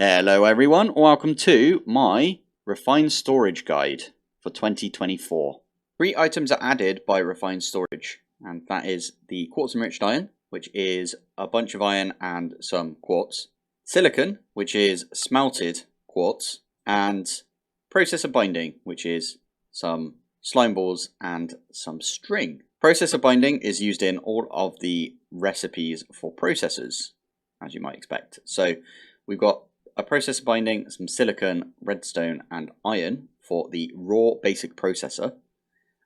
Hello everyone, welcome to my Refined Storage Guide for 2024. 3 items are added by Refined Storage, and that is the quartz enriched iron, which is a bunch of iron and some quartz, silicon, which is smelted quartz, and processor binding, which is some slime balls and some string. Processor binding is used in all of the recipes for processors, as you might expect. So we've got a processor binding, some silicon, redstone and iron for the raw basic processor.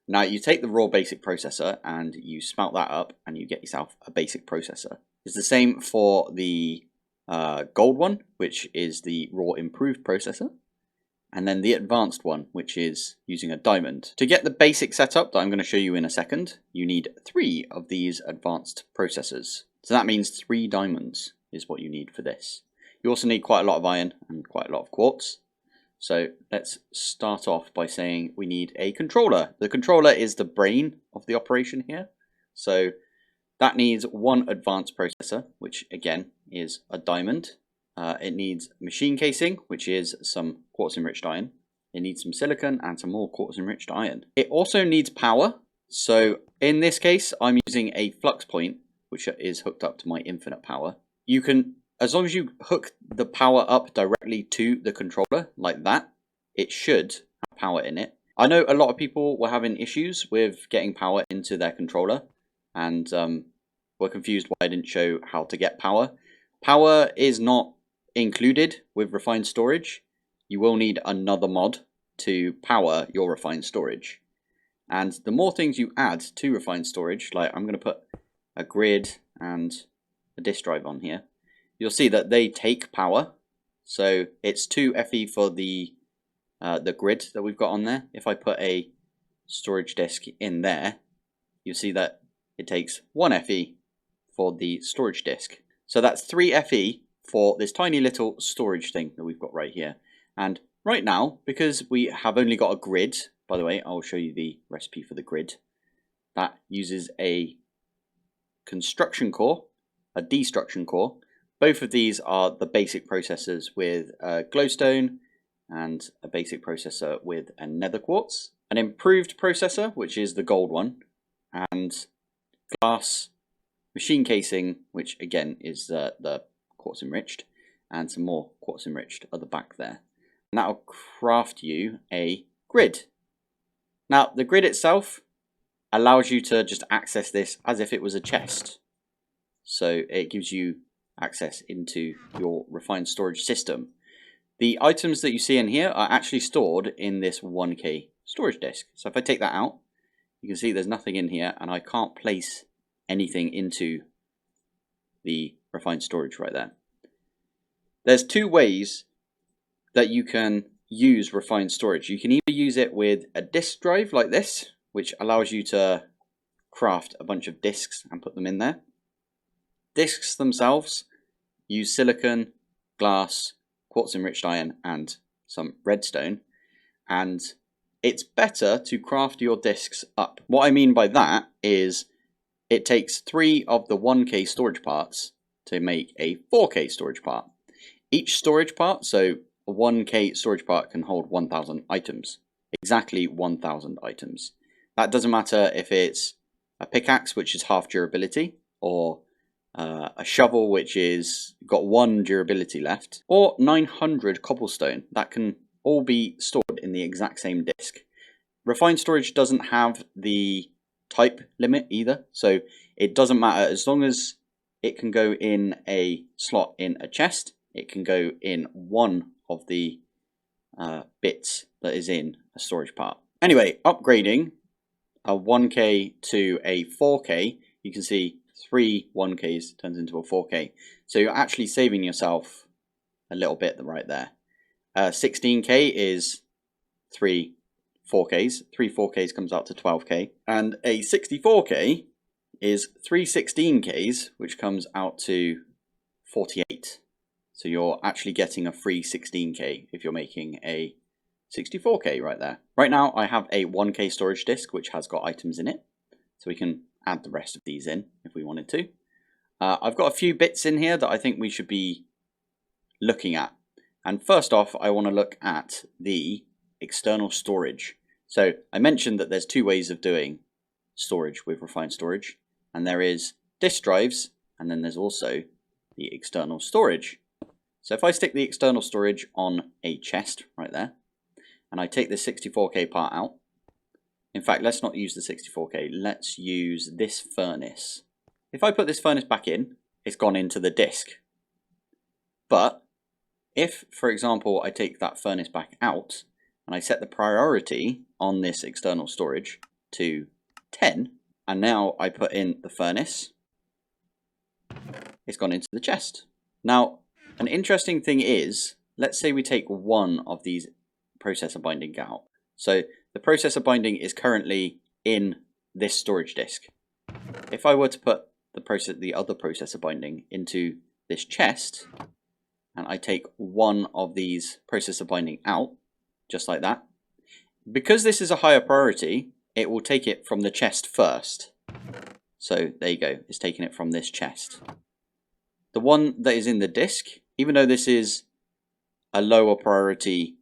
Now you take the raw basic processor and you smelt that up and you get yourself a basic processor. It's the same for the gold one, which is the raw improved processor, and then the advanced one, which is using a diamond. To get the basic setup that I'm going to show you in a second, you need 3 of these advanced processors. So that means 3 diamonds is what you need for this. You also need quite a lot of iron and quite a lot of quartz. So let's start off by saying we need a controller. The controller is the brain of the operation here. So that needs 1 advanced processor, which again is a diamond. It needs machine casing, which is some quartz enriched iron. It needs some silicon and some more quartz enriched iron. It also needs power. So in this case, I'm using a flux point, which is hooked up to my infinite power. You can, as long as you hook the power up directly to the controller like that, it should have power in it. I know a lot of people were having issues with getting power into their controller and were confused why I didn't show how to get power. Power is not included with Refined Storage. You will need another mod to power your Refined Storage. And the more things you add to Refined Storage, like I'm going to put a grid and a disk drive on here, you'll see that they take power. So it's 2 Fe for the grid that we've got on there. If I put a storage disk in there, you'll see that it takes 1 Fe for the storage disk. So that's 3 Fe for this tiny little storage thing that we've got right here. And right now, because we have only got a grid, by the way, I'll show you the recipe for the grid, that uses a construction core, a destruction core. Both of these are the basic processors with a glowstone and a basic processor with a nether quartz. An improved processor, which is the gold one, and glass machine casing, which again is the quartz enriched, and some more quartz enriched at the back there. And that will craft you a grid. Now the grid itself allows you to just access this as if it was a chest. So it gives you access into your Refined Storage system. The items that you see in here are actually stored in this 1K storage disk. So if I take that out, you can see there's nothing in here and I can't place anything into the Refined Storage right there. There's 2 ways that you can use Refined Storage. You can either use it with a disk drive like this, which allows you to craft a bunch of disks and put them in there. Disks themselves use silicon, glass, quartz enriched iron and some redstone, and it's better to craft your disks up. What I mean by that is it takes 3 of the 1K storage parts to make a 4K storage part. Each storage part, so a 1K storage part can hold 1000 items, exactly 1000 items. That doesn't matter if it's a pickaxe, which is half durability, or a shovel which is got 1 durability left, or 900 cobblestone. That can all be stored in the exact same disk. Refined Storage doesn't have the type limit either, so it doesn't matter. As long as it can go in a slot in a chest, it can go in one of the bits that is in a storage part. Anyway, upgrading a 1K to a 4K, you can see 3 1Ks turns into a 4K. So you're actually saving yourself a little bit right there. 16K is 3 4Ks. 3 4Ks comes out to 12K. And a 64K is 3 16Ks, which comes out to 48. So you're actually getting a free 16K if you're making a 64K right there. Right now I have a 1K storage disk which has got items in it. So we can add the rest of these in if we wanted to. I've got a few bits in here that I think we should be looking at. And first off, I want to look at the external storage. So I mentioned that there's two ways of doing storage with refined storage, and there is disk drives, and then there's also the external storage. So if I stick the external storage on a chest right there, and I take the 64K part out, in fact, let's not use the 64K, let's use this furnace. If I put this furnace back in, it's gone into the disk. But if, for example, I take that furnace back out and I set the priority on this external storage to 10, and now I put in the furnace, it's gone into the chest. Now, an interesting thing is, let's say we take one of these processor binding out. So the processor binding is currently in this storage disk. If I were to put the other processor binding into this chest, and I take one of these processor binding out, just like that, because this is a higher priority, it will take it from the chest first. So there you go, it's taking it from this chest. The one that is in the disk, even though this is a lower priority,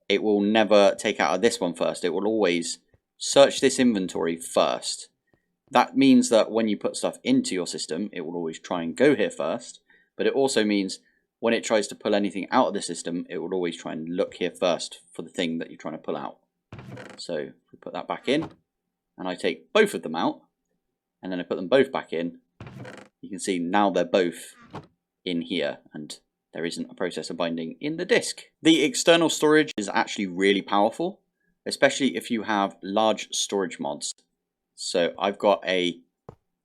it will never take out of this one first. It will always search this inventory first. That means that when you put stuff into your system, it will always try and go here first. But it also means when it tries to pull anything out of the system, it will always try and look here first for the thing that you're trying to pull out. So if we put that back in, and I take both of them out, and then I put them both back in, you can see now they're both in here, and there isn't a processor binding in the disk. The external storage is actually really powerful, especially if you have large storage mods. So I've got a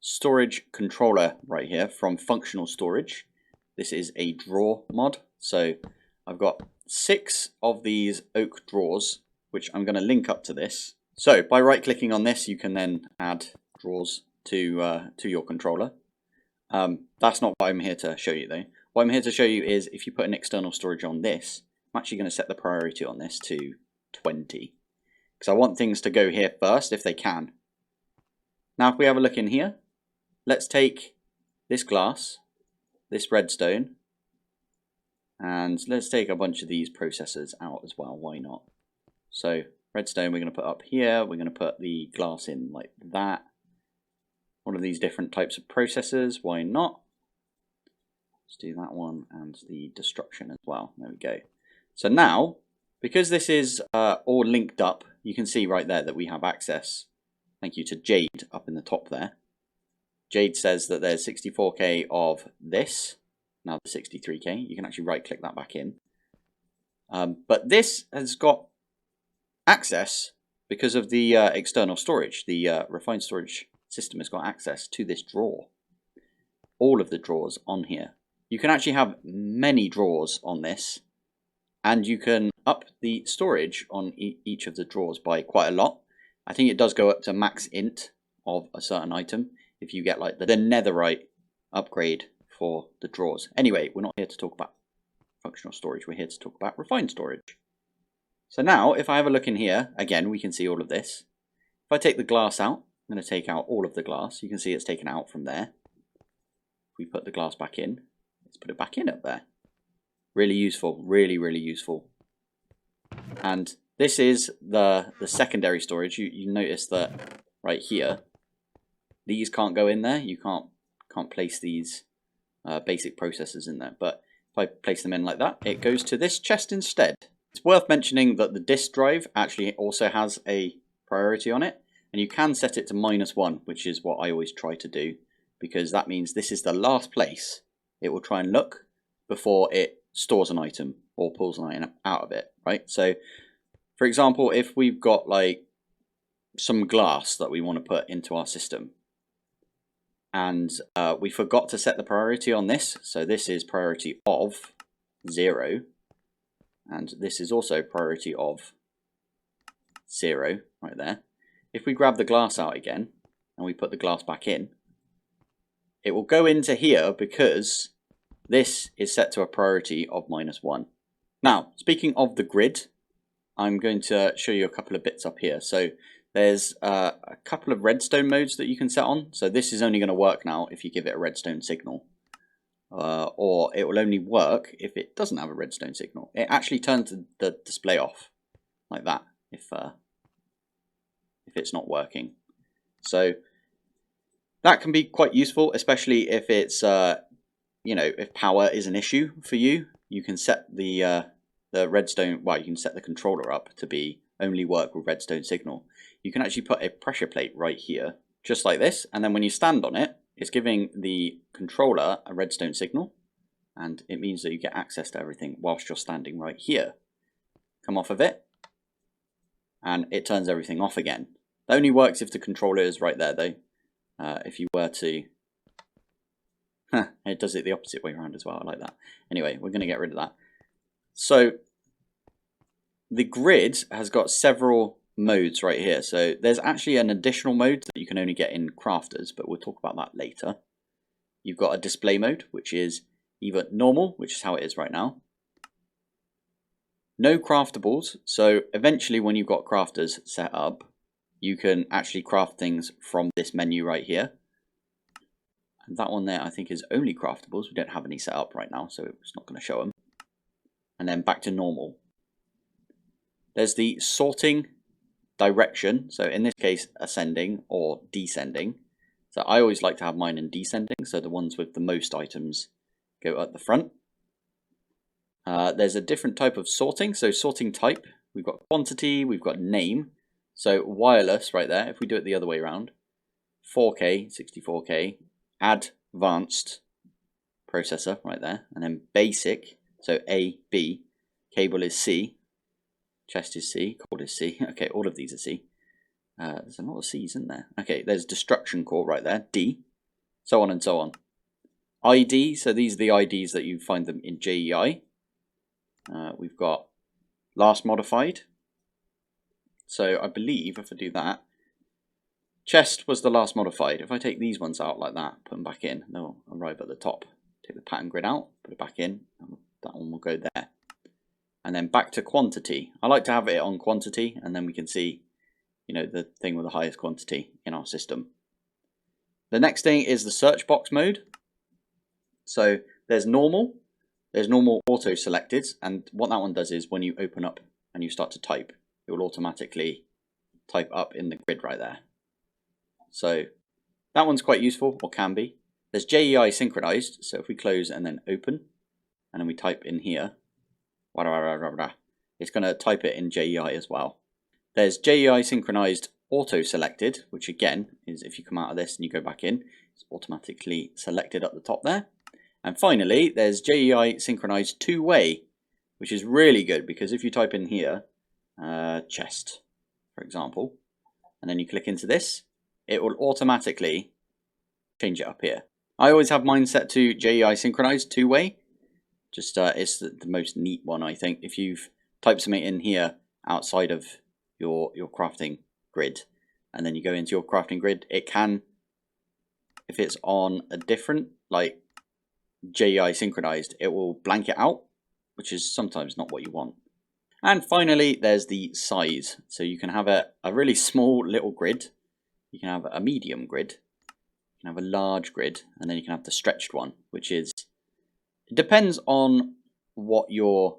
storage controller right here from Functional Storage. This is a drawer mod. So I've got 6 of these oak drawers, which I'm going to link up to this. So by right clicking on this, you can then add drawers to your controller. That's not what I'm here to show you though. What I'm here to show you is if you put an external storage on this, I'm actually going to set the priority on this to 20. Because I want things to go here first if they can. Now if we have a look in here, let's take this glass, this redstone, and let's take a bunch of these processors out as well, why not? So redstone we're going to put up here, we're going to put the glass in like that. One of these different types of processors, why not? Let's do that one and the destruction as well. There we go. So now, because this is all linked up, you can see right there that we have access. Thank you to Jade up in the top there. Jade says that there's 64K of this. Now the 63K. You can actually right click that back in. But this has got access because of the external storage. The refined storage system has got access to this drawer. All of the drawers on here. You can actually have many drawers on this, and you can up the storage on each of the drawers by quite a lot. I think it does go up to max int of a certain item if you get like the netherite upgrade for the drawers. Anyway, we're not here to talk about functional storage, we're here to talk about refined storage. So now if I have a look in here, again we can see all of this. If I take the glass out, I'm going to take out all of the glass. You can see it's taken out from there. If we put the glass back in, let's put it back in up there. Really useful, really useful. And this is the secondary storage. You notice that right here, these can't go in there. You can't place these basic processors in there. But if I place them in like that, it goes to this chest instead. It's worth mentioning that the disk drive actually also has a priority on it. And you can set it to -1, which is what I always try to do. Because that means this is the last place it will try and look before it stores an item or pulls an item out of it, right? So, for example, if we've got like some glass that we want to put into our system, and we forgot to set the priority on this, so this is priority of 0, and this is also priority of 0 right there. If we grab the glass out again and we put the glass back in, it will go into here because this is set to a priority of -1. Now, speaking of the grid, I'm going to show you a couple of bits up here. So there's a couple of redstone modes that you can set on. So this is only going to work now if you give it a redstone signal. or it will only work if it doesn't have a redstone signal. It actually turns the display off like that if it's not working. So that can be quite useful, especially if it's you know, if power is an issue for you. You can set the redstone, well, you can set the controller up to be only work with redstone signal. You can actually put a pressure plate right here, just like this, and then when you stand on it, it's giving the controller a redstone signal, and it means that you get access to everything whilst you're standing right here. Come off of it, and it turns everything off again. That only works if the controller is right there, though. If you were to... it does it the opposite way around as well, I like that. Anyway, we're going to get rid of that. So, the grid has got several modes right here. So there's actually an additional mode that you can only get in crafters, but we'll talk about that later. You've got a display mode, which is either normal, which is how it is right now, no craftables. So eventually when you've got crafters set up, you can actually craft things from this menu right here. And that one there I think is only craftables. We don't have any set up right now, so it's not going to show them. And then back to normal. There's the sorting direction, so in this case ascending or descending. So I always like to have mine in descending, so the ones with the most items go at the front. There's a different type of sorting, so sorting type, we've got quantity, we've got name. So wireless right there, if we do it the other way around, 4K, 64K, advanced processor right there, and then basic, so A, B, cable is C, chest is C, cord is C. Okay, all of these are C. There's a lot of C's in there. Okay, there's destruction core right there, D, so on and so on. ID, so these are the IDs that you find them in JEI. We've got last modified. So I believe if I do that, chest was the last modified. If I take these ones out like that, put them back in, they'll arrive at the top. Take the pattern grid out, put it back in, and that one will go there. And then back to quantity. I like to have it on quantity, and then we can see, you know, the thing with the highest quantity in our system. The next thing is the search box mode. So there's normal auto selected, and what that one does is when you open up and you start to type, it will automatically type up in the grid right there. So that one's quite useful, or can be. There's JEI synchronized, so if we close and then open, and then we type in here, it's going to type it in JEI as well. There's JEI synchronized auto selected, which again is if you come out of this and you go back in, it's automatically selected up the top there. And finally, there's JEI synchronized two-way, which is really good because if you type in here, chest, for example, and then you click into this, it will automatically change it up here. I always have mine set to JEI synchronized two-way. Just it's the most neat one, I think. If you've typed something in here outside of your crafting grid, and then you go into your crafting grid, it can, if it's on a different, like JEI synchronized, it will blank it out, which is sometimes not what you want. And finally, there's the size. So you can have a really small little grid, you can have a medium grid, you can have a large grid, and then you can have the stretched one, which is, it depends on what your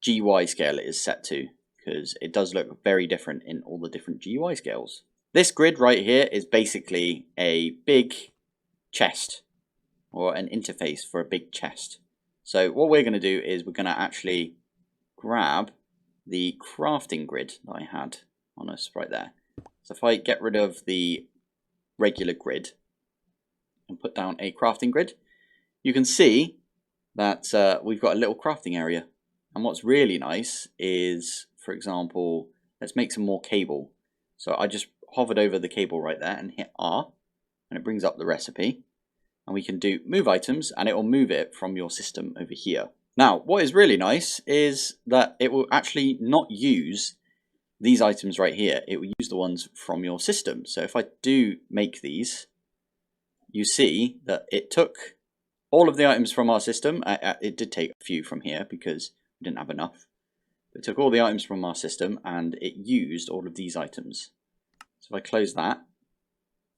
GUI scale is set to, because it does look very different in all the different GUI scales. This grid right here is basically a big chest, or an interface for a big chest. So what we're going to do is we're going to actually grab the crafting grid that I had on us right there. So if I get rid of the regular grid and put down a crafting grid, you can see that we've got a little crafting area. And what's really nice is, for example, let's make some more cable. So I just hovered over the cable right there and hit R, and it brings up the recipe. And we can do move items, and it will move it from your system over here. Now, what is really nice is that it will actually not use these items right here. It will use the ones from your system. So if I do make these, you see that it took all of the items from our system. It did take a few from here because we didn't have enough. But it took all the items from our system and it used all of these items. So if I close that,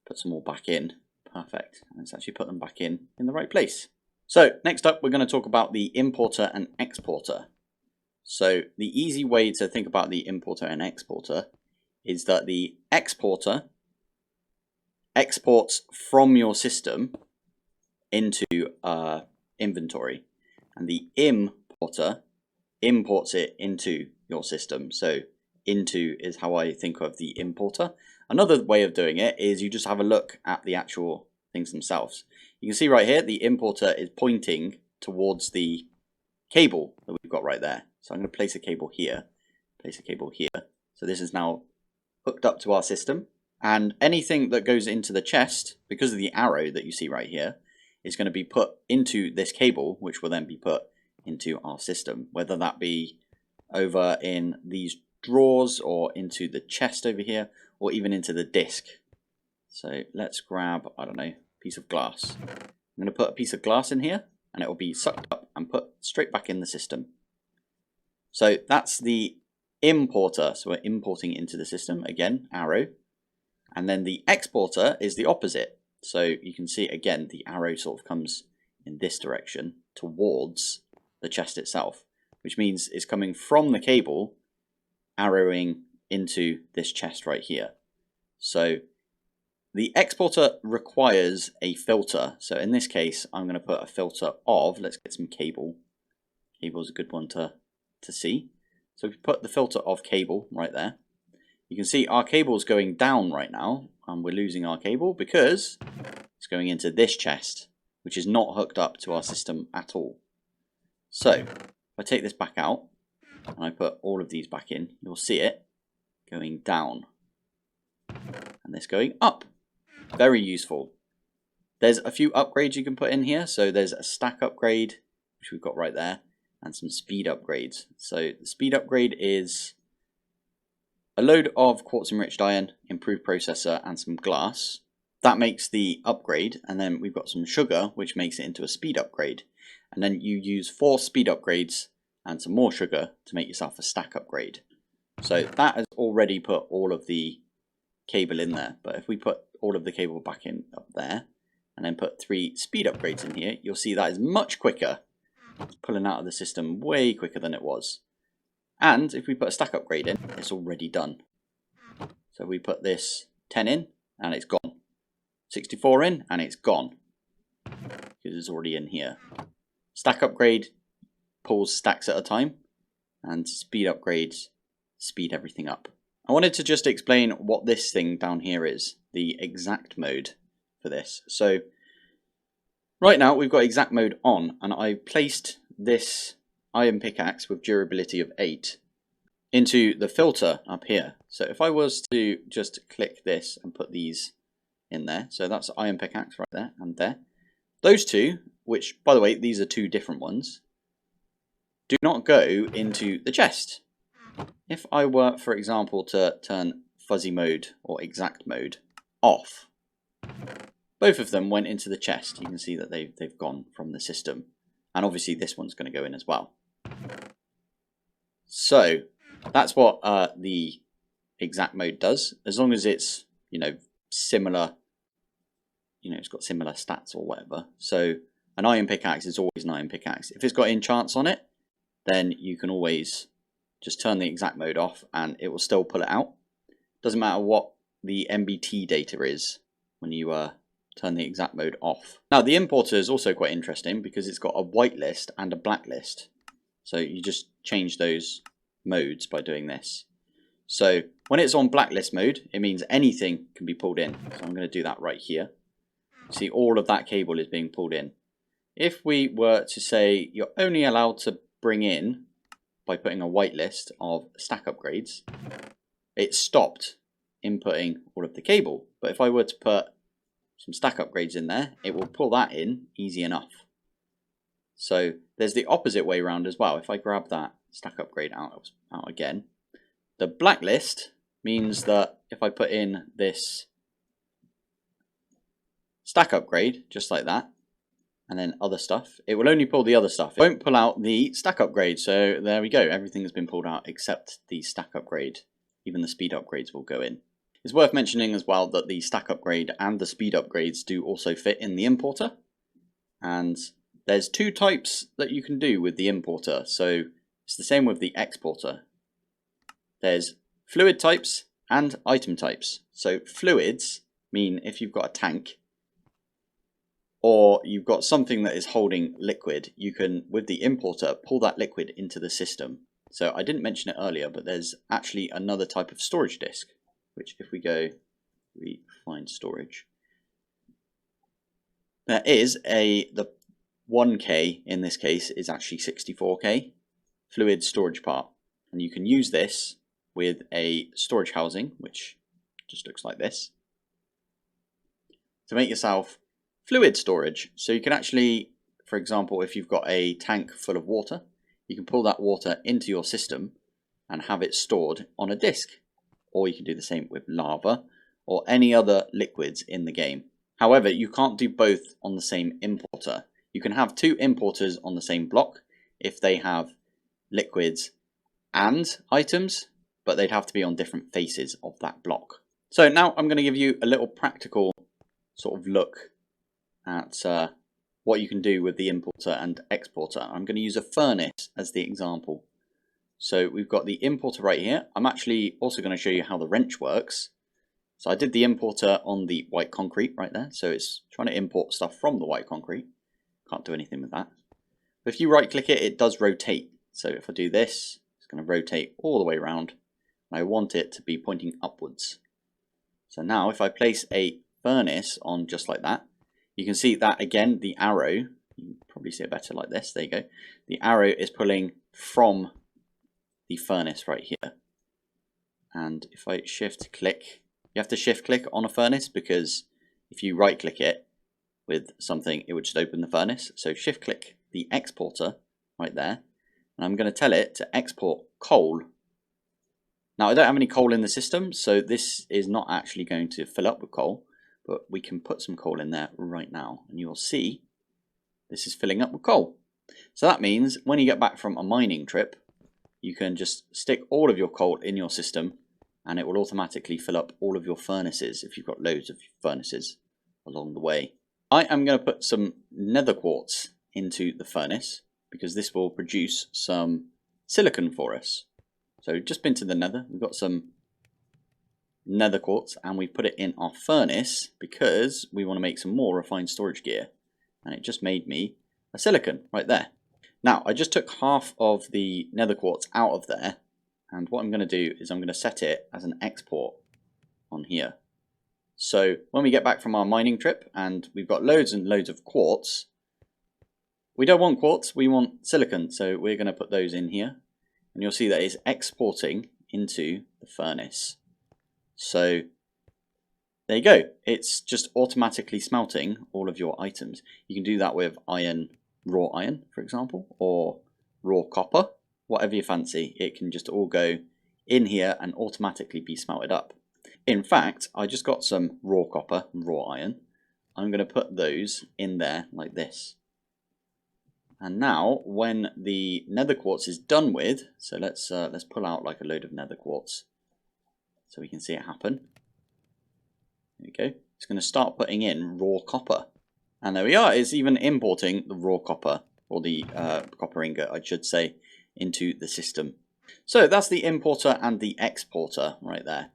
put some more back in, perfect. And let's actually put them back in the right place. So next up, we're going to talk about the importer and exporter. So the easy way to think about the importer and exporter is that the exporter exports from your system into inventory, and the importer imports it into your system. So into is how I think of the importer. Another way of doing it is you just have a look at the actual things themselves. You can see right here the importer is pointing towards the cable that we've got right there. So I'm going to place a cable here, place a cable here. So this is now hooked up to our system, and anything that goes into the chest, because of the arrow that you see right here, is going to be put into this cable, which will then be put into our system, whether that be over in these drawers or into the chest over here, or even into the disk. So let's grab, I don't know, a piece of glass. I'm going to put a piece of glass in here, and it will be sucked up and put straight back in the system. So that's the importer, so we're importing into the system, again, arrow. And then the exporter is the opposite. So you can see, again, the arrow sort of comes in this direction towards the chest itself, which means it's coming from the cable, arrowing into this chest right here. So the exporter requires a filter. So in this case, I'm going to put a filter of, let's get some cable. Cable is a good one to see. So we put the filter of cable right there. You can see our cable is going down right now, and we're losing our cable because it's going into this chest, which is not hooked up to our system at all. So if I take this back out and I put all of these back in, you'll see it going down and this going up. Very useful. There's a few upgrades you can put in here. So there's a stack upgrade, which we've got right there, and some speed upgrades. So the speed upgrade is a load of quartz enriched iron, improved processor, and some glass. That makes the upgrade, and then we've got some sugar, which makes it into a speed upgrade. And then you use 4 speed upgrades and some more sugar to make yourself a stack upgrade. So that has already put all of the cable in there, but if we put all of the cable back in up there, and then put 3 speed upgrades in here, you'll see that is much quicker. It's pulling out of the system way quicker than it was. And if we put a stack upgrade in, it's already done. So we put this 10 in, and it's gone. 64 in, and it's gone, because it's already in here. Stack upgrade pulls stacks at a time, and speed upgrades speed everything up. I wanted to just explain what this thing down here is, the exact mode for this. So right now we've got exact mode on, and I placed this iron pickaxe with durability of 8 into the filter up here. So if I was to just click this and put these in there, so that's iron pickaxe right there and there. Those two, which by the way, these are 2 different ones, do not go into the chest. If I were, for example, to turn fuzzy mode or exact mode off, both of them went into the chest. You can see that they've gone from the system. And obviously this one's going to go in as well. So that's what the exact mode does. As long as it's, similar, it's got similar stats or whatever. So an iron pickaxe is always an iron pickaxe. If it's got enchants on it, then you can always just turn the exact mode off and it will still pull it out. Doesn't matter what the MBT data is when you turn the exact mode off. Now the importer is also quite interesting because it's got a white list and a black list. So you just change those modes by doing this. So when it's on blacklist mode, it means anything can be pulled in. So I'm going to do that right here. See, all of that cable is being pulled in. If we were to say you're only allowed to bring in by putting a whitelist of stack upgrades, it stopped inputting all of the cable. But if I were to put some stack upgrades in there, it will pull that in easy enough. So there's the opposite way around as well. If I grab that stack upgrade out again, the blacklist means that if I put in this stack upgrade, just like that, and then other stuff, it will only pull the other stuff. It won't pull out the stack upgrade. So there we go. Everything has been pulled out except the stack upgrade. Even the speed upgrades will go in. It's worth mentioning as well that the stack upgrade and the speed upgrades do also fit in the importer. And there's two types that you can do with the importer. So it's the same with the exporter. There's fluid types and item types. So fluids mean if you've got a tank or you've got something that is holding liquid, you can, with the importer, pull that liquid into the system. So I didn't mention it earlier, but there's actually another type of storage disk, which if we go, we find storage. There is the 1K in this case is actually 64K fluid storage part, and you can use this with a storage housing, which just looks like this, to make yourself fluid storage. So you can actually, for example, if you've got a tank full of water, you can pull that water into your system and have it stored on a disk. Or you can do the same with lava or any other liquids in the game. However, you can't do both on the same importer. You can have two importers on the same block if they have liquids and items, but they'd have to be on different faces of that block. So now I'm going to give you a little practical sort of look at what you can do with the importer and exporter. I'm going to use a furnace as the example. So we've got the importer right here. I'm actually also going to show you how the wrench works. So I did the importer on the white concrete right there. So it's trying to import stuff from the white concrete. Can't do anything with that. But if you right click it, it does rotate. So if I do this, it's going to rotate all the way around. And I want it to be pointing upwards. So now if I place a furnace on just like that, you can see that again, the arrow, you can probably see it better like this, there you go. The arrow is pulling from the furnace right here. And if I shift click, you have to shift click on a furnace because if you right click it with something, it would just open the furnace. So shift click the exporter right there. And I'm going to tell it to export coal. Now I don't have any coal in the system, so this is not actually going to fill up with coal. But we can put some coal in there right now, and you'll see this is filling up with coal. So that means when you get back from a mining trip, you can just stick all of your coal in your system, and it will automatically fill up all of your furnaces if you've got loads of furnaces along the way. I am going to put some nether quartz into the furnace, because this will produce some silicon for us. So we've just been to the nether, we've got some nether quartz and we put it in our furnace because we want to make some more refined storage gear, and it just made me a silicon right there. Now I just took half of the nether quartz out of there, and what I'm going to do is I'm going to set it as an export on here. So when we get back from our mining trip and we've got loads and loads of quartz, we don't want quartz, we want silicon, so we're going to put those in here, and you'll see that it's exporting into the furnace. So there you go, it's just automatically smelting all of your items. You can do that with iron, raw iron for example, or raw copper, whatever you fancy. It can just all go in here and automatically be smelted up. In fact, I just got some raw copper and raw iron. I'm going to put those in there like this. And now when the nether quartz is done with, so let's pull out like a load of nether quartz so we can see it happen. There we go. It's going to start putting in raw copper. And there we are. It's even importing the raw copper, or the copper ingot, I should say, into the system. So that's the importer and the exporter right there.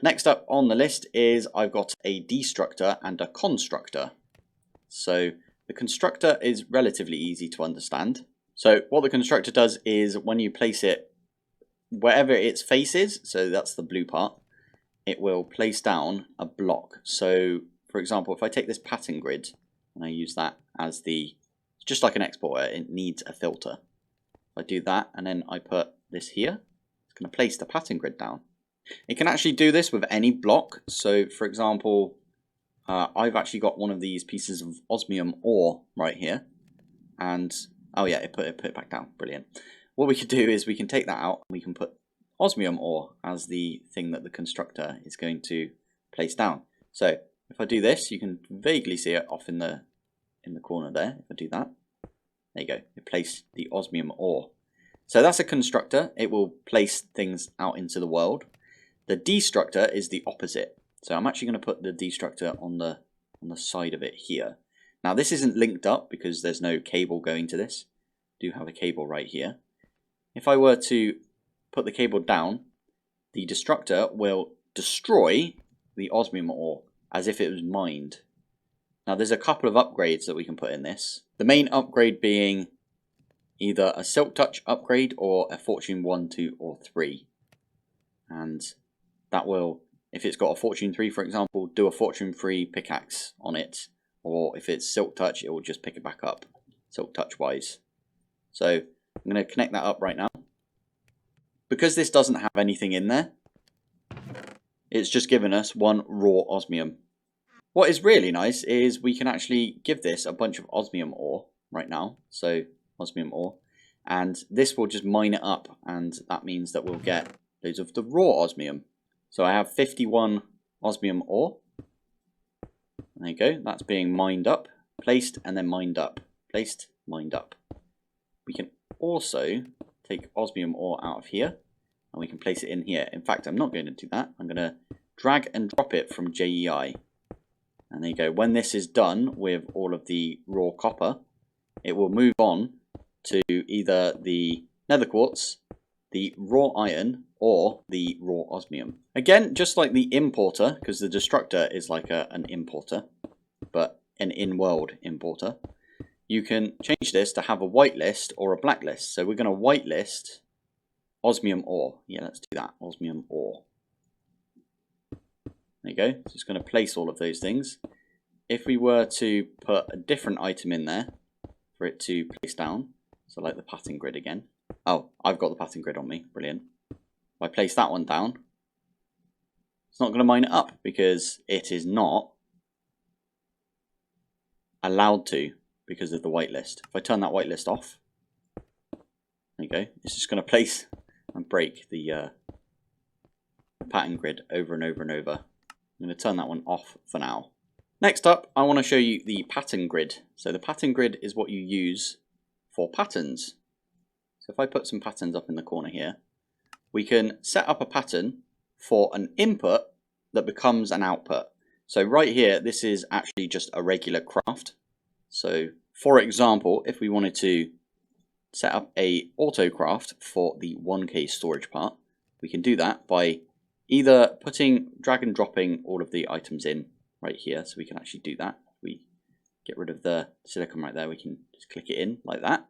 Next up on the list is I've got a destructor and a constructor. So the constructor is relatively easy to understand. So what the constructor does is when you place it wherever its face is, so that's the blue part, it will place down a block. So for example, if I take this pattern grid and I use that as just like an exporter, it needs a filter. If I do that and then I put this here, it's going to place the pattern grid down. It can actually do this with any block. So for example, I've actually got one of these pieces of osmium ore right here, and oh yeah, it put it back down. Brilliant. What we could do is we can take that out and we can put osmium ore as the thing that the constructor is going to place down. So if I do this, you can vaguely see it off in the corner there. If I do that, there you go, it placed the osmium ore. So that's a constructor. It will place things out into the world. The destructor is the opposite. So I'm actually going to put the destructor on the side of it here. Now this isn't linked up because there's no cable going to this. I do have a cable right here. If I were to put the cable down, the destructor will destroy the osmium ore as if it was mined. Now there's a couple of upgrades that we can put in this. The main upgrade being either a Silk Touch upgrade or a Fortune 1, 2 or 3. And that will, if it's got a Fortune 3 for example, do a Fortune 3 pickaxe on it. Or if it's Silk Touch, it will just pick it back up, Silk Touch wise. So I'm going to connect that up right now. Because this doesn't have anything in there, it's just given us one raw osmium. What is really nice is we can actually give this a bunch of osmium ore right now. So osmium ore. And this will just mine it up. And that means that we'll get loads of the raw osmium. So I have 51 osmium ore. There you go. That's being mined up, placed, and then mined up. Placed, mined up. We can also take osmium ore out of here. And we can place it in here. In fact, I'm not going to do that. I'm going to drag and drop it from JEI. And there you go. When this is done with all of the raw copper, it will move on to either the nether quartz, the raw iron, or the raw osmium. Again, just like the importer, because the destructor is like an importer, but an in-world importer, you can change this to have a whitelist or a blacklist. So we're going to whitelist osmium ore. Yeah, let's do that. Osmium ore. There you go. So it's going to place all of those things. If we were to put a different item in there for it to place down, so like the pattern grid again. Oh, I've got the pattern grid on me. Brilliant. If I place that one down, it's not going to mine it up because it is not allowed to because of the whitelist. If I turn that whitelist off, there you go. It's just going to place and break the pattern grid over and over and over. I'm going to turn that one off for now. Next up, I want to show you the pattern grid. So the pattern grid is what you use for patterns. So if I put some patterns up in the corner here, we can set up a pattern for an input that becomes an output. So right here, this is actually just a regular craft. So for example, if we wanted to set up a auto craft for the 1K storage part, we can do that by either drag and dropping all of the items in right here. So we can actually do that. We get rid of the silicon right there. We can just click it in like that.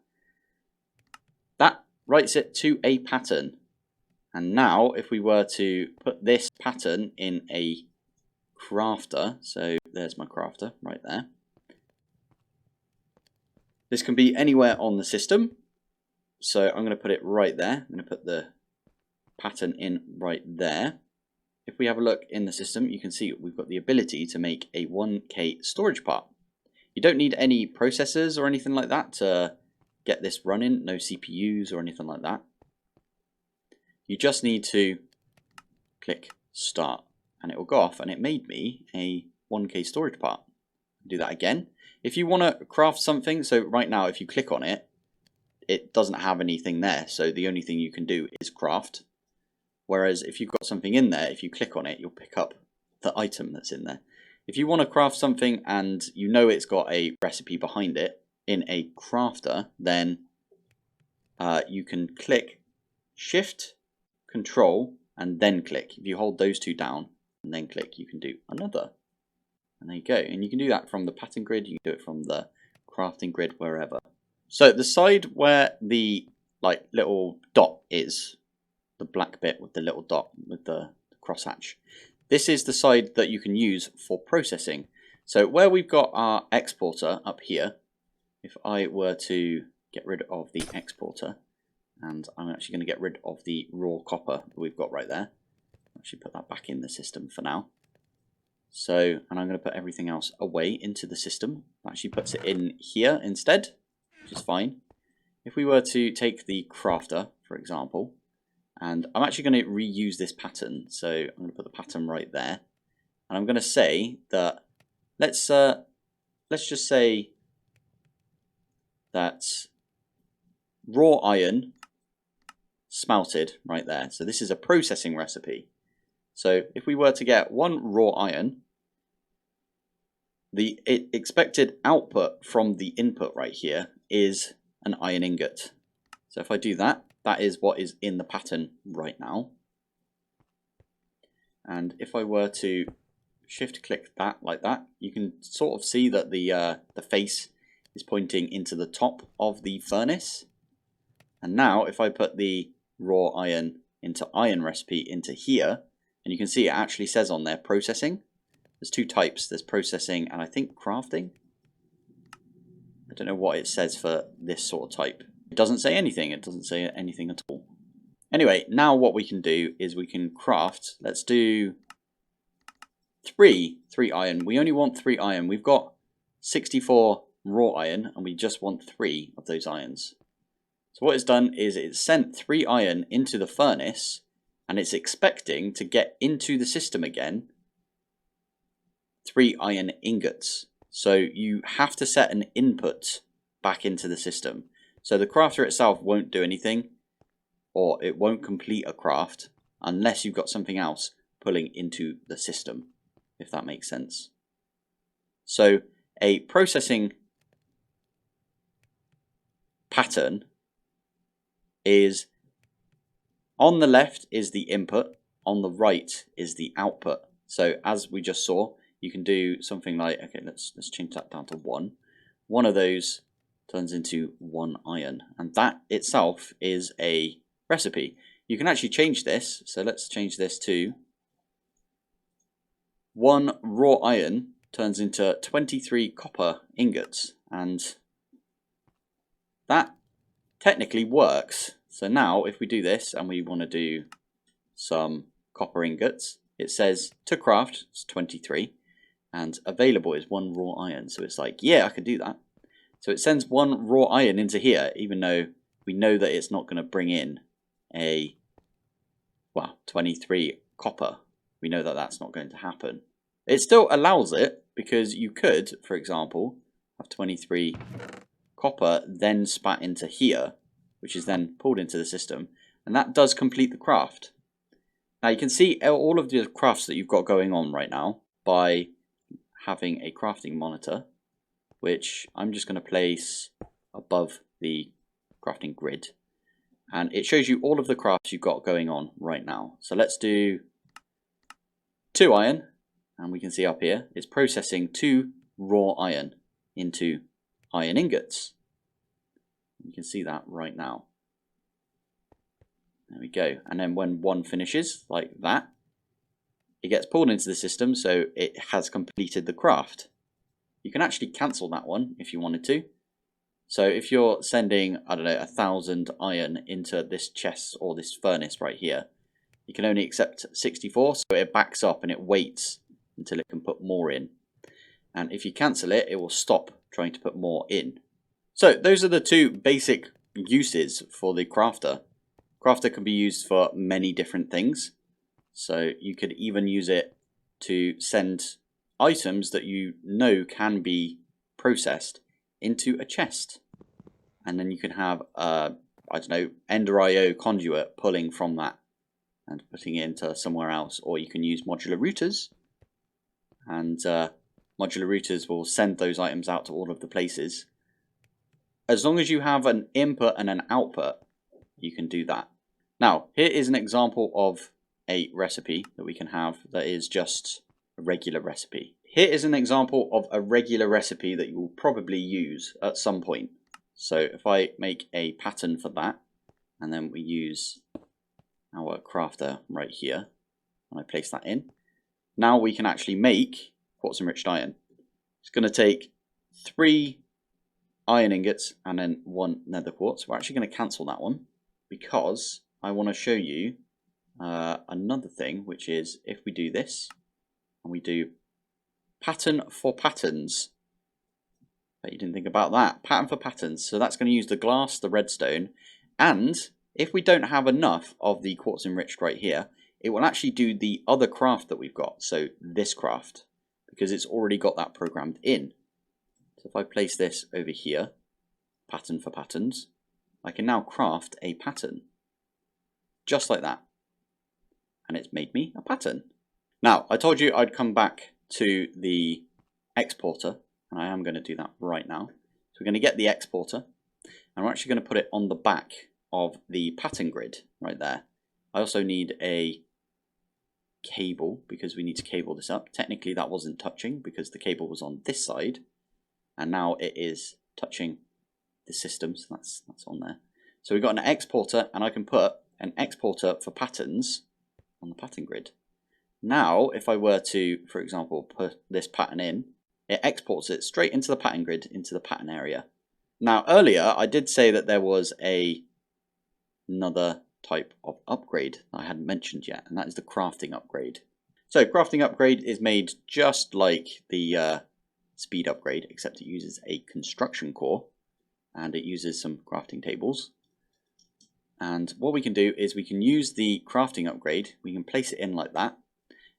That writes it to a pattern. And now if we were to put this pattern in a crafter, so there's my crafter right there. This can be anywhere on the system. So I'm going to put it right there. I'm going to put the pattern in right there. If we have a look in the system, you can see we've got the ability to make a 1K storage part. You don't need any processors or anything like that to get this running, no CPUs or anything like that. You just need to click start and it will go off and it made me a 1K storage part. Do that again. If you want to craft something, so right now if you click on it, it doesn't have anything there, so the only thing you can do is craft. Whereas if you've got something in there, if you click on it, you'll pick up the item that's in there. If you want to craft something and you know it's got a recipe behind it in a crafter, then you can click Shift, Control, and then click. If you hold those two down and then click, you can do another. And there you go. And you can do that from the pattern grid, you can do it from the crafting grid, wherever. So the side where the little dot is, the black bit with the little dot with the crosshatch, this is the side that you can use for processing. So where we've got our exporter up here, if I were to get rid of the exporter, and I'm actually going to get rid of the raw copper that we've got right there. I'll actually put that back in the system for now. So, and I'm going to put everything else away into the system. That actually puts it in here instead, which is fine. If we were to take the crafter, for example, and I'm actually going to reuse this pattern. So I'm going to put the pattern right there. And I'm going to say that, let's just say that raw iron smelted right there. So this is a processing recipe. So if we were to get one raw iron, the expected output from the input right here is an iron ingot. So if I do that, that is what is in the pattern right now. And if I were to shift click that like that, you can sort of see that the face is pointing into the top of the furnace. And now if I put the raw iron into iron recipe into here, and you can see it actually says on there processing. There's two types, there's processing and I think crafting. I don't know what it says for this sort of type. It doesn't say anything, it doesn't say anything at all. Anyway, now what we can do is we can craft, let's do three iron. We only want 3 iron. We've got 64 raw iron and we just want 3 of those irons. So what it's done is it's sent 3 iron into the furnace and it's expecting to get into the system again 3 iron ingots. So you have to set an input back into the system. So the crafter itself won't do anything, or it won't complete a craft unless you've got something else pulling into the system, if that makes sense. So a processing pattern is on the left is the input, on the right is the output. So as we just saw, you can do something like, okay, let's change that down to 1. One of those turns into 1 iron, and that itself is a recipe. You can actually change this, so let's change this to 1 raw iron turns into 23 copper ingots, and that technically works. So now if we do this and we want to do some copper ingots, it says to craft it's 23 and available is 1 raw iron. So it's like, yeah, I could do that. So it sends 1 raw iron into here, even though we know that it's not going to bring in a, well, 23 copper. We know that that's not going to happen. It still allows it because you could, for example, have 23 copper then spat into here, which is then pulled into the system, and that does complete the craft. Now you can see all of the crafts that you've got going on right now by having a crafting monitor, which I'm just going to place above the crafting grid, and it shows you all of the crafts you've got going on right now. So let's do 2 iron, and we can see up here it's processing 2 raw iron into iron ingots. You can see that right now. There we go. And then when 1 finishes like that, it gets pulled into the system, so it has completed the craft. You can actually cancel that one if you wanted to. So if you're sending, I don't know, 1,000 iron into this chest or this furnace right here, you can only accept 64, so it backs up and it waits until it can put more in. And if you cancel it, it will stop trying to put more in. So those are the 2 basic uses for the crafter. Crafter can be used for many different things. So you could even use it to send items that you know can be processed into a chest. And then you can have, I don't know, Ender IO conduit pulling from that and putting it into somewhere else. Or you can use modular routers. And modular routers will send those items out to all of the places. As long as you have an input and an output, you can do that. Now, here is an example of a recipe that we can have that is just a regular recipe. Here is an example of a regular recipe that you will probably use at some point. So if I make a pattern for that, and then we use our crafter right here, and I place that in, now we can actually make quartz enriched iron. It's going to take 3 iron ingots and then 1 nether quartz. We're actually going to cancel that one because I want to show you another thing, which is if we do this and we do pattern for patterns. Bet you didn't think about that. Pattern for patterns. So that's going to use the glass, the redstone, and if we don't have enough of the quartz enriched right here, it will actually do the other craft that we've got. So this craft, because it's already got that programmed in. So if I place this over here, pattern for patterns, I can now craft a pattern. Just like that. And it's made me a pattern. Now, I told you I'd come back to the exporter, and I am going to do that right now. So we're going to get the exporter, and we're actually going to put it on the back of the pattern grid right there. I also need a cable because we need to cable this up. Technically that wasn't touching because the cable was on this side, and now it is touching the system, so that's on there. So we've got an exporter, and I can put an exporter for patterns on the pattern grid. Now if I were to, for example, put this pattern in, it exports it straight into the pattern grid, into the pattern area. Now earlier I did say that there was another type of upgrade that I hadn't mentioned yet, and that is the crafting upgrade. So crafting upgrade is made just like the speed upgrade, except it uses a construction core and it uses some crafting tables. And what we can do is we can use the crafting upgrade, we can place it in like that,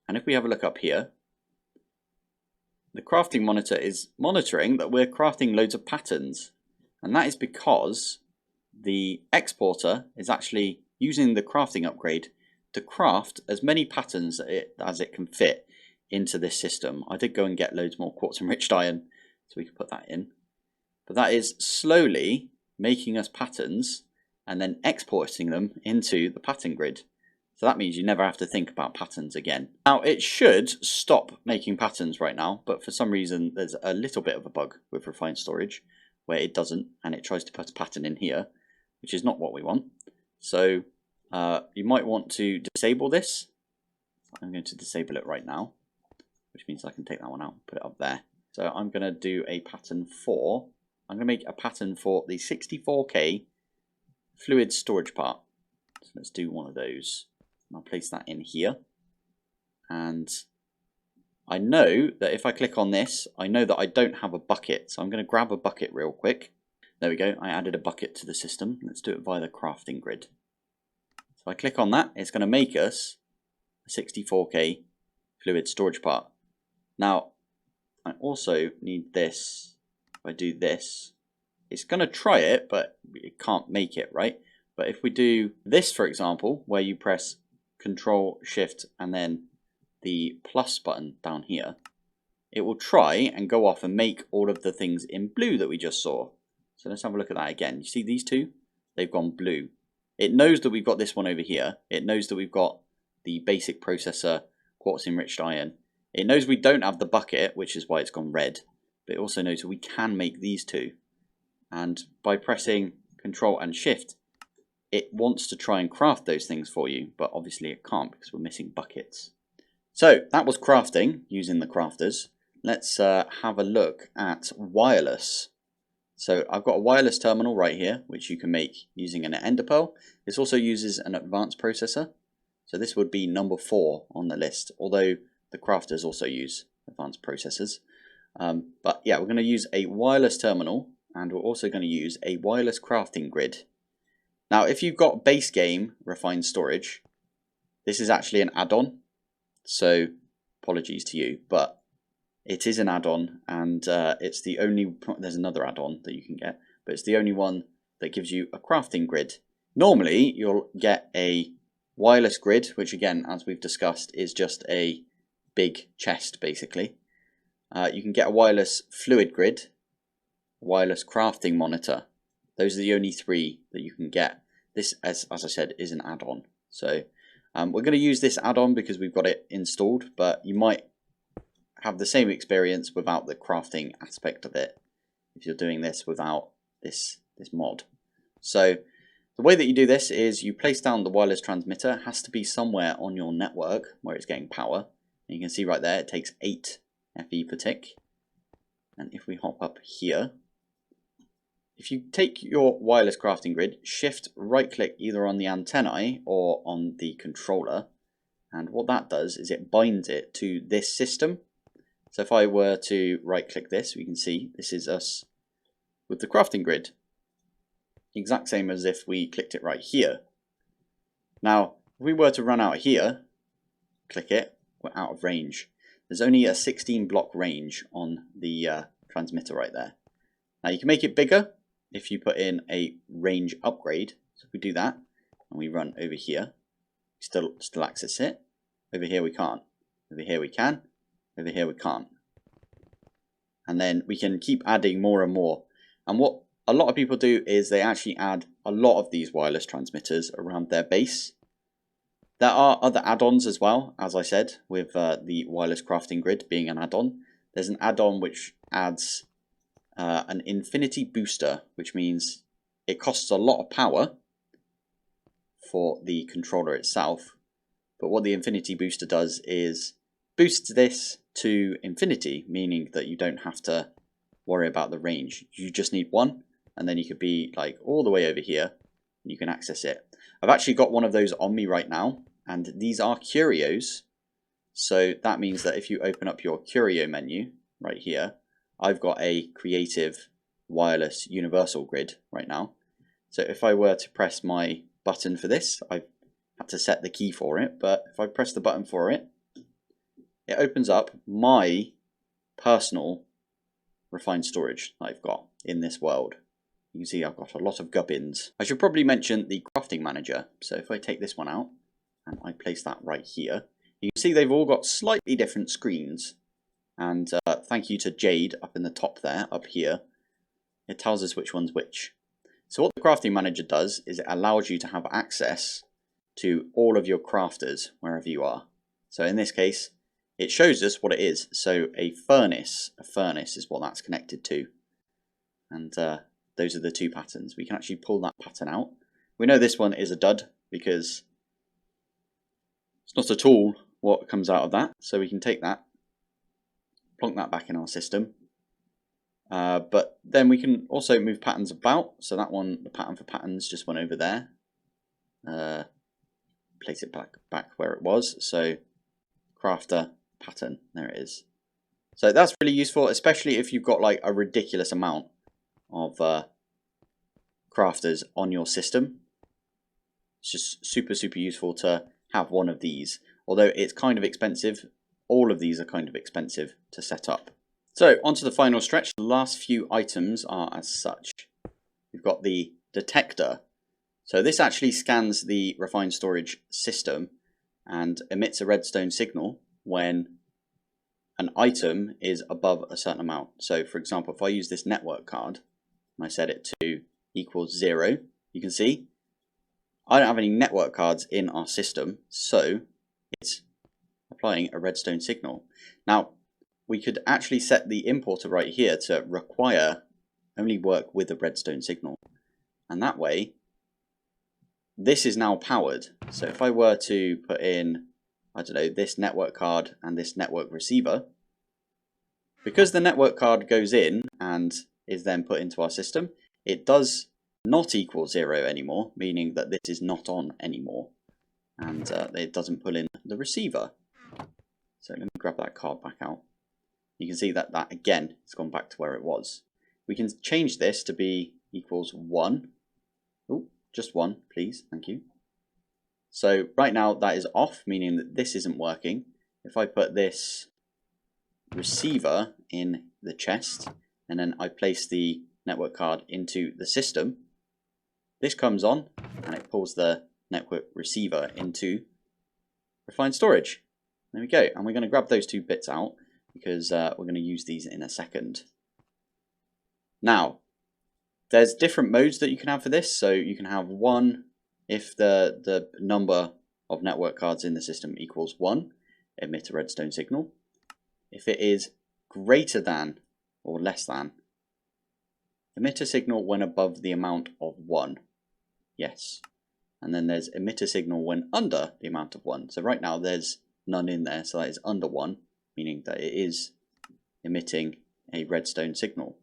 and if we have a look up here, the crafting monitor is monitoring that we're crafting loads of patterns, and that is because the exporter is actually using the crafting upgrade to craft as many patterns as it can fit into this system. I did go and get loads more quartz enriched iron so we can put that in, but that is slowly making us patterns and then exporting them into the pattern grid. So that means you never have to think about patterns again. Now it should stop making patterns right now, but for some reason there's a little bit of a bug with refined storage where it doesn't, and it tries to put a pattern in here, which is not what we want. So you might want to disable this. I'm going to disable it right now, which means I can take that one out and put it up there. So I'm going to do a pattern for, I'm going to make a pattern for the 64K fluid storage part. So let's do one of those. I'll place that in here. And I know that if I click on this, I know that I don't have a bucket. So I'm going to grab a bucket real quick. There we go. I added a bucket to the system. Let's do it via the crafting grid. So if I click on that, it's going to make us a 64K fluid storage part. Now, I also need this. If I do this, it's going to try it, but it can't make it, right? But if we do this, for example, where you press Control, Shift, and then the plus button down here, it will try and go off and make all of the things in blue that we just saw. So let's have a look at that again. You see these two? They've gone blue. It knows that we've got this one over here. It knows that we've got the basic processor, quartz enriched iron. It knows we don't have the bucket, which is why it's gone red. But it also knows that we can make these two. And by pressing Control and Shift, it wants to try and craft those things for you, but obviously it can't because we're missing buckets. So that was crafting using the crafters. Let's have a look at wireless. So I've got a wireless terminal right here, which you can make using an ender pearl. This also uses an advanced processor. So this would be number 4 on the list, although the crafters also use advanced processors. But yeah, we're going to use a wireless terminal, and we're also going to use a wireless crafting grid. Now, if you've got base game refined storage, this is actually an add-on. So apologies to you, but it is an add-on, and it's the only, there's another add-on that you can get, but it's the only one that gives you a crafting grid. Normally, you'll get a wireless grid, which again, as we've discussed, is just a big chest, basically. You can get a wireless fluid grid, wireless crafting monitor. Those are the only 3 that you can get. This, as I said, is an add-on. So we're going to use this add-on because we've got it installed, but you might have the same experience without the crafting aspect of it if you're doing this without this mod. So the way that you do this is you place down the wireless transmitter. It has to be somewhere on your network where it's getting power. And you can see right there it takes 8 FE per tick. And if we hop up here, if you take your wireless crafting grid, shift right click either on the antennae or on the controller, and what that does is it binds it to this system. So if I were to right click this, we can see this is us with the crafting grid. Exact same as if we clicked it right here. Now, if we were to run out here, click it, we're out of range. There's only a 16 block range on the transmitter right there. Now you can make it bigger if you put in a range upgrade. So if we do that and we run over here, still access it. Over here we can't. Over here we can. Over here we can't. and then we can keep adding more and more. And what a lot of people do is they actually add a lot of these wireless transmitters around their base. There are other add-ons as well, as I said, with the wireless crafting grid being an add-on. There's an add-on which adds an infinity booster, which means it costs a lot of power for the controller itself. But what the infinity booster does is boosts this to infinity, meaning that you don't have to worry about the range. You just need one, and then you could be like all the way over here, and you can access it. I've actually got one of those on me right now, and these are curios. So that means that if you open up your curio menu right here, I've got a creative wireless universal grid right now. So if I were to press my button for this, I've had to set the key for it, but if I press the button for it, it opens up my personal refined storage that I've got in this world. You can see I've got a lot of gubbins. I should probably mention the crafting manager. So if I take this one out and I place that right here, you can see they've all got slightly different screens. And thank you to Jade up in the top there, up here. It tells us which one's which. So what the crafting manager does is it allows you to have access to all of your crafters wherever you are. So in this case, it shows us what it is. So a furnace is what that's connected to. And those are the two patterns. We can actually pull that pattern out. We know this one is a dud because it's not at all what comes out of that. So we can take that, plonk that back in our system. But then we can also move patterns about. So that one, the pattern for patterns, just went over there. Place it back where it was. So crafter pattern, there it is. So that's really useful, especially if you've got like a ridiculous amount of crafters on your system. It's just super useful to have one of these. Although it's kind of expensive, all of these are kind of expensive to set up. So onto the final stretch. The last few items are as such. We've got the detector. So this actually scans the refined storage system and emits a redstone signal when an item is above a certain amount. So for example, if I use this network card and I set it to equals 0, you can see I don't have any network cards in our system, so it's applying a redstone signal. Now we could actually set the importer right here to require only work with a redstone signal, and that way this is now powered. So if I were to put in, I don't know, this network card and this network receiver, because the network card goes in and is then put into our system, it does not equal 0 anymore, meaning that this is not on anymore, and it doesn't pull in the receiver. So let me grab that card back out. You can see that that again has gone back to where it was. We can change this to be equals 1. Oh, just 1, please, thank you. So right now that is off, meaning that this isn't working. If I put this receiver in the chest and then I place the network card into the system, this comes on and it pulls the network receiver into refined storage. There we go, and we're going to grab those two bits out because we're going to use these in a second. Now, there's different modes that you can have for this. So you can have 1 if the number of network cards in the system equals 1, emit a redstone signal. If it is greater than or less than, emit a signal when above the amount of 1. Yes. And then there's emit a signal when under the amount of 1. So right now there's none in there, so that is under 1, meaning that it is emitting a redstone signal.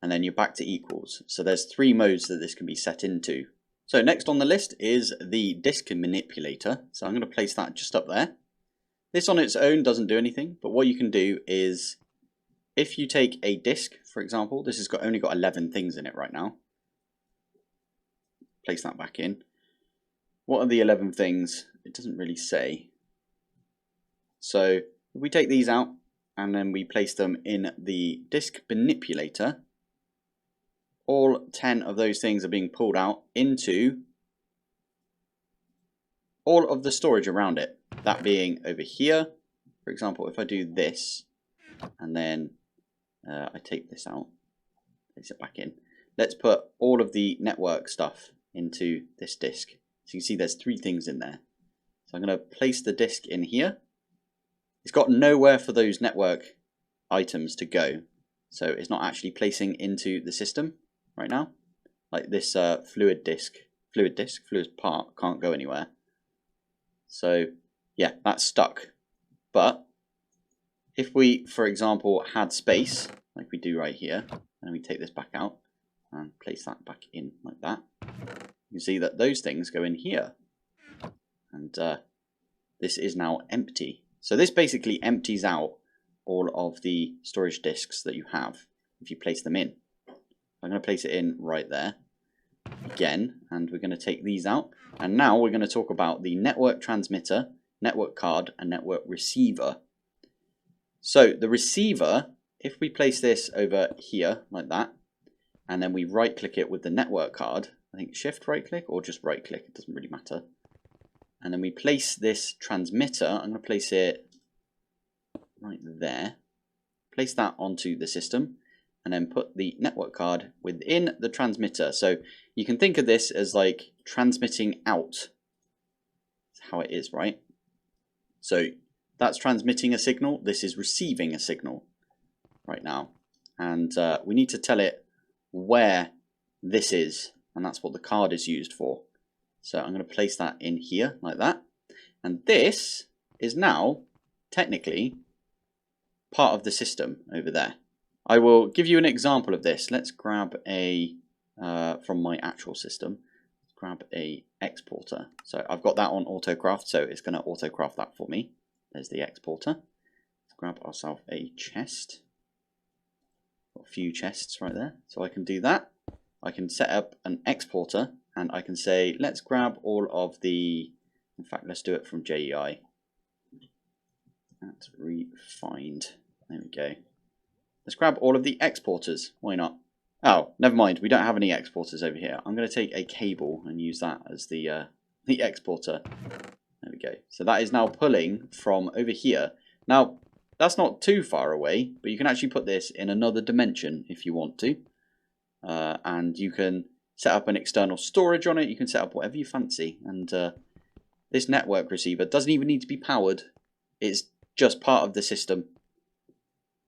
And then you're back to equals. So there's 3 modes that this can be set into. So next on the list is the disk manipulator. So I'm going to place that just up there. This on its own doesn't do anything, but what you can do is if you take a disk, for example, this has only got 11 things in it right now. Place that back in. What are the 11 things? It doesn't really say. So if we take these out and then we place them in the disk manipulator, all 10 of those things are being pulled out into all of the storage around it. That being over here. For example, if I do this and then I take this out, place it back in. Let's put all of the network stuff into this disk. So you can see there's 3 things in there. So I'm going to place the disk in here. It's got nowhere for those network items to go. So it's not actually placing into the system right now. Like this fluid part can't go anywhere. So yeah, that's stuck. But if we, for example, had space, like we do right here, and we take this back out and place that back in like that, you can see that those things go in here. And this is now empty. So this basically empties out all of the storage disks that you have if you place them in. I'm going to place it in right there again, and we're going to take these out. And now we're going to talk about the network transmitter, network card, and network receiver. So the receiver, if we place this over here like that, and then we right click it with the network card, I think shift right click or just right click, it doesn't really matter. And then we place this transmitter, I'm going to place it right there, place that onto the system, and then put the network card within the transmitter. So you can think of this as like transmitting out. That's how it is, right? So that's transmitting a signal. This is receiving a signal right now. And we need to tell it where this is. And that's what the card is used for. So I'm going to place that in here like that. And this is now technically part of the system over there. I will give you an example of this. Let's grab a, from my actual system, let's grab a exporter. So I've got that on autocraft, so it's going to autocraft that for me. There's the exporter. Let's grab ourselves a chest. Got a few chests right there. So I can do that. I can set up an exporter and I can say, let's grab all of the, in fact, let's do it from JEI. That's refined. There we go. Let's grab all of the exporters. Why not? Oh, never mind. We don't have any exporters over here. I'm going to take a cable and use that as the exporter. There we go. So that is now pulling from over here. Now, that's not too far away, but you can actually put this in another dimension if you want to. And you can set up an external storage on it. You can set up whatever you fancy. And this network receiver doesn't even need to be powered. It's just part of the system.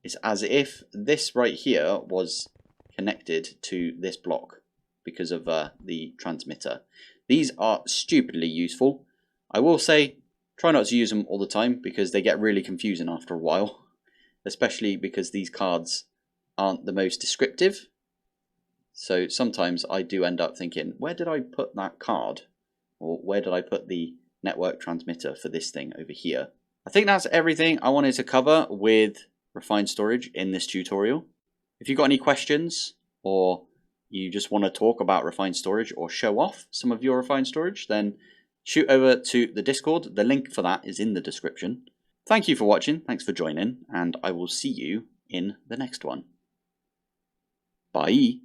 It's as if this right here was connected to this block because of the transmitter. These are stupidly useful. I will say, try not to use them all the time because they get really confusing after a while. Especially because these cards aren't the most descriptive. So sometimes I do end up thinking, where did I put that card? Or where did I put the network transmitter for this thing over here? I think that's everything I wanted to cover with refined storage in this tutorial. If you've got any questions or you just want to talk about refined storage or show off some of your refined storage, then shoot over to the Discord. The link for that is in the description. Thank you for watching, thanks for joining, and I will see you in the next one. Bye.